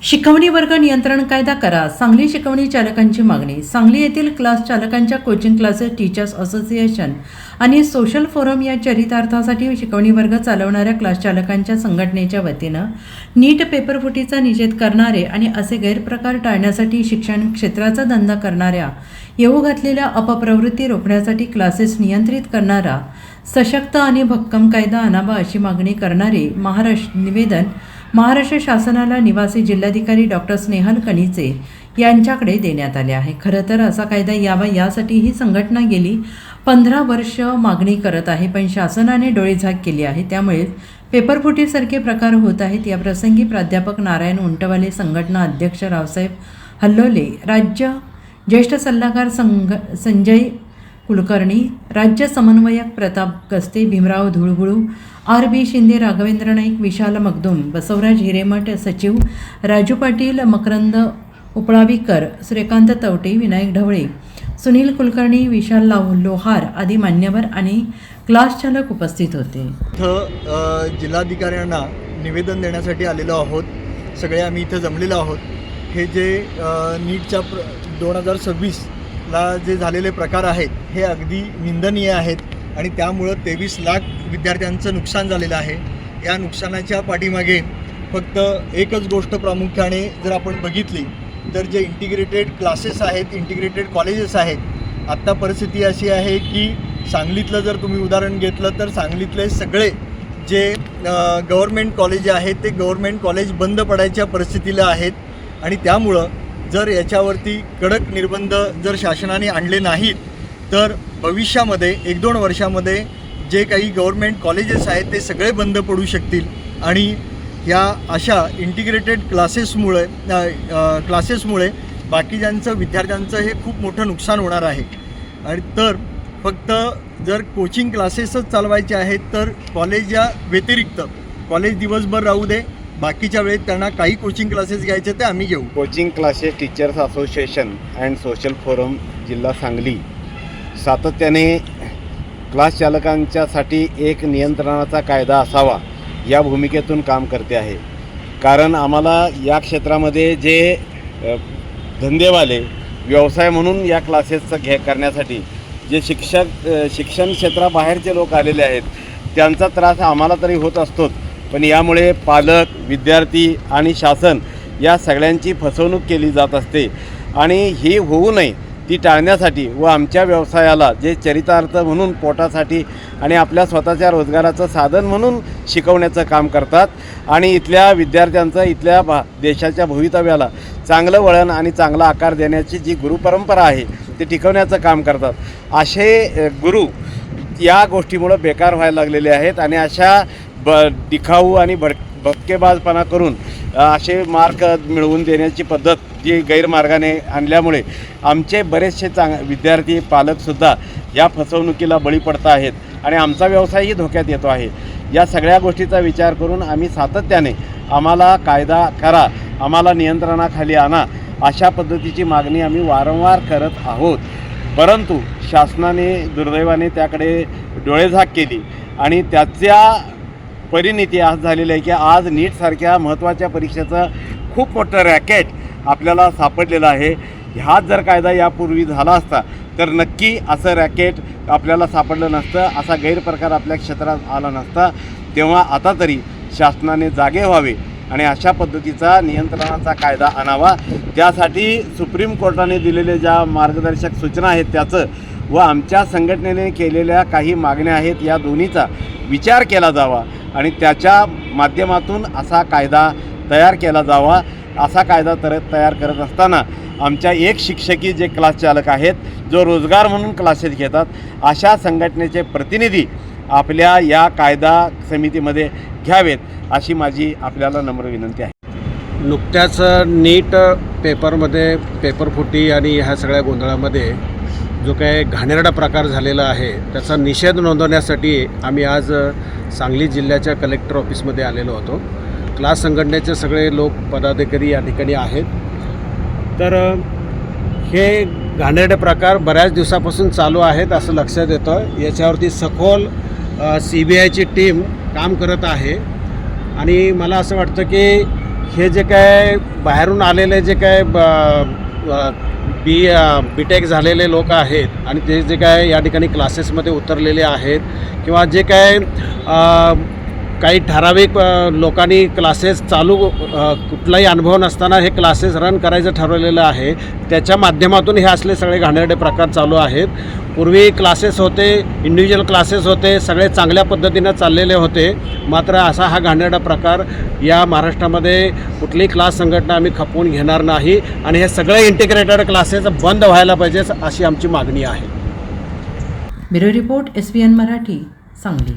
शिकवणी वर्ग नियंत्रण कायदा करा. सांगली शिकवणी चालकांची मागणी. सांगली येथील क्लास चालकांच्या कोचिंग क्लासेस टीचर्स असोसिएशन आणि सोशल फोरम या चरितार्थासाठी शिकवणी वर्ग चालवणाऱ्या क्लास चालकांच्या संघटनेच्या वतीनं नीट पेपरफुटीचा निषेध करणारे आणि असे गैरप्रकार टाळण्यासाठी शिक्षण क्षेत्राचा धंदा करणाऱ्या येऊ घातलेल्या अपप्रवृत्ती रोखण्यासाठी क्लासेस नियंत्रित करणारा सशक्त आणि भक्कम कायदा आणावा अशी मागणी करणारे निवेदन महाराष्ट्र शासनाला निवासी जिल्हाधिकारी डॉक्टर स्नेहल कनिचे यांच्याकडे देण्यात आले आहे. खरं तर असा कायदा यावा यासाठी ही संघटना गेली 15 वर्ष मागणी करत आहे, पण शासनाने डोळेझाक केली आहे. त्यामुळे पेपरफुटीसारखे प्रकार होत आहेत. या प्रसंगी प्राध्यापक नारायण उंटवाले, संघटना अध्यक्ष रावसाहेब हल्लोले, राज्य ज्येष्ठ सल्लागार संजय कुलकर्णी, राज्य समन्वयक प्रताप गस्ते, भीमराव धुळगुळू, आर.बी. शिंदे, राघवेंद्र नाईक, विशाल मगदूम, बसवराज हिरेमठ, सचिव राजू पाटील, मकरंद उपळावीकर, सूर्यकांत तवटे, विनायक ढवळे, सुनील कुलकर्णी, विशाल लोहार आदी मान्यवर आणि क्लास चालक उपस्थित होते. इथं जिल्हाधिकाऱ्यांना निवेदन देण्यासाठी आलेलो आहोत. सगळे आम्ही इथं जमलेलो आहोत. हे जे नीटच्या 2026ला जे झालेले प्रकार आहेत हे अगदी निंदनीय आहेत आणि त्यामुळं 23 लाख विद्यार्थ्यांचं नुकसान झालेलं आहे. या नुकसानाच्या पाठीमागे फक्त एकच गोष्ट प्रामुख्याने जर आपण बघितली तर जे इंटिग्रेटेड क्लासेस आहेत, इंटिग्रेटेड कॉलेजेस आहेत, आत्ता परिस्थिती अशी आहे की सांगलीतलं जर तुम्ही उदाहरण घेतलं तर सांगलीतले सगळे जे गव्हर्मेंट कॉलेज आहेत ते गव्हर्मेंट कॉलेज बंद पडायच्या परिस्थितीला आहेत आणि त्यामुळं जर याच्यावरती कडक निर्बंध जर शासनाने आणले नाहीत तर भविष्यामध्ये 1-2 वर्षामध्ये जे काही गव्हर्मेंट कॉलेजेस आहेत ते सगळे बंद पडू शकतील आणि या अशा इंटिग्रेटेड क्लासेसमुळे बाकीच्यांचं विद्यार्थ्यांचं हे खूप मोठं नुकसान होणार आहे. आणि तर फक्त जर कोचिंग क्लासेसच चालवायचे आहेत तर कॉलेजच्या व्यतिरिक्त कॉलेज दिवसभर राहू दे, बाकीच्या वेळेत त्यांना काही कोचिंग क्लासेस घ्यायचे ते आम्ही घेऊ. Coaching classes teachers association and social forum जिल्हा सांगली सातत्याने क्लास चालकांच्यासाठी एक नियंत्रणाचा कायदा असावा या भूमिकेतून काम करते आहे. कारण आम्हाला या क्षेत्रामध्ये जे धंदेवाले व्यवसाय म्हणून या क्लासेसचं करण्यासाठी जे शिक्षण क्षेत्राबाहेरचे लोक आलेले आहेत त्यांचा त्रास आम्हाला तरी होत असतोच, पण यामुळे पालक, विद्यार्थी आणि शासन या सगळ्यांची फसवणूक केली जात असते आणि ही होऊ नये ती टाळण्यासाठी व आमच्या व्यवसायाला जे चरितार्थ म्हणून पोटासाठी आणि आपल्या स्वतःच्या रोजगाराचं साधन म्हणून शिकवण्याचं काम करतात आणि इथल्या विद्यार्थ्यांचं इथल्या देशाच्या भवितव्याला चांगलं वळण आणि चांगला आकार देण्याची जी गुरुपरंपरा आहे ते टिकवण्याचं काम करतात. असे गुरु या गोष्टीमुळं बेकार व्हायला लागलेले आहेत आणि अशा दिखाऊ आणि भपकेबाजपणा करून असे मार्क मिळवून देण्याची पद्धत जी गैरमार्गाने आणल्यामुळे आमचे बरेचसे विद्यार्थी पालकसुद्धा या फसवणुकीला बळी पडत आहेत आणि आमचा व्यवसायही धोक्यात येतो आहे. या सगळ्या गोष्टीचा विचार करून आम्ही सातत्याने आम्हाला कायदा करा, आम्हाला नियंत्रणाखाली आणा अशा पद्धतीची मागणी आम्ही वारंवार करत आहोत. परंतु शासनाने दुर्दैवाने त्याकडे डोळेझाक केली आणि त्याच्या परिणिती आज झालेली आहे की आज नीटसारख्या महत्त्वाच्या परीक्षेचं खूप मोठं रॅकेट आपल्याला सापडलेलं आहे. हा जर कायदा यापूर्वी झाला असता तर नक्की असं रॅकेट आपल्याला सापडलं नसतं, असा गैरप्रकार आपल्या क्षेत्रात आला नसता. तेव्हा आता तरी शासनाने जागे व्हावे आणि अशा पद्धतीचा नियंत्रणाचा कायदा आणावा. त्यासाठी सुप्रीम कोर्टाने दिलेले ज्या मार्गदर्शक सूचना आहेत त्याचं व आमच्या संघटनेने केलेल्या काही मागण्या आहेत या दोन्हीचा विचार केला जावा आणि त्याच्या माध्यमातून असा कायदा तयार केला जावा. असा कायदा तयार करत असताना आमच्या एक शिक्षकी जे क्लास चालक आहेत जो रोजगार म्हणून क्लासेस घेतात अशा संघटनेचे प्रतिनिधी आपल्या या कायदा समितीमध्ये घ्यावेत अशी माझी आपल्याला नम्र विनंती आहे. नुकत्याच नीट पेपरमध्ये पेपरफुटी आणि ह्या सगळ्या गोंधळामध्ये जो काही घाणेरडा प्रकार झालेला आहे त्याचा निषेध नोंदवण्यासाठी आम्ही आज सांगली जिल्ह्याच्या कलेक्टर ऑफिसमध्ये आलेलो होतो. क्लास संघटनेचे सगळे लोक पदाधिकारी या ठिकाणी आहेत. तर हे घाणेरडे प्रकार बऱ्याच दिवसापासून चालू आहेत असं लक्षात येतं. याच्यावरती सखोल CBIची टीम काम करत आहे आणि मला असं वाटतं की हे जे काय बाहेरून आलेले जे काय बी टेक झालेले लोक आहेत आणि ते जे काय या ठिकाणी क्लासेसमध्ये उतरलेले आहेत किंवा जे काय काही ठराविक लोकांनी क्लासेस चालू कुठलाही अनुभव नसताना हे क्लासेस रन करायचं ठरवलेलं आहे, त्याच्या माध्यमातून हे असले सगळे घाणेरडे प्रकार चालू आहेत. पूर्वी क्लासेस होते, इंडिव्हिज्युअल क्लासेस होते, सगळे चांगल्या पद्धतीनं चाललेले होते. मात्र असा हा घाणेरडा प्रकार या महाराष्ट्रामध्ये कुठलीही क्लास संघटना आम्ही खपवून घेणार नाही आणि हे सगळे इंटिग्रेटेड क्लासेस बंद व्हायला पाहिजे अशी आमची मागणी आहे. Bureau report SBN Marathi, Sangli.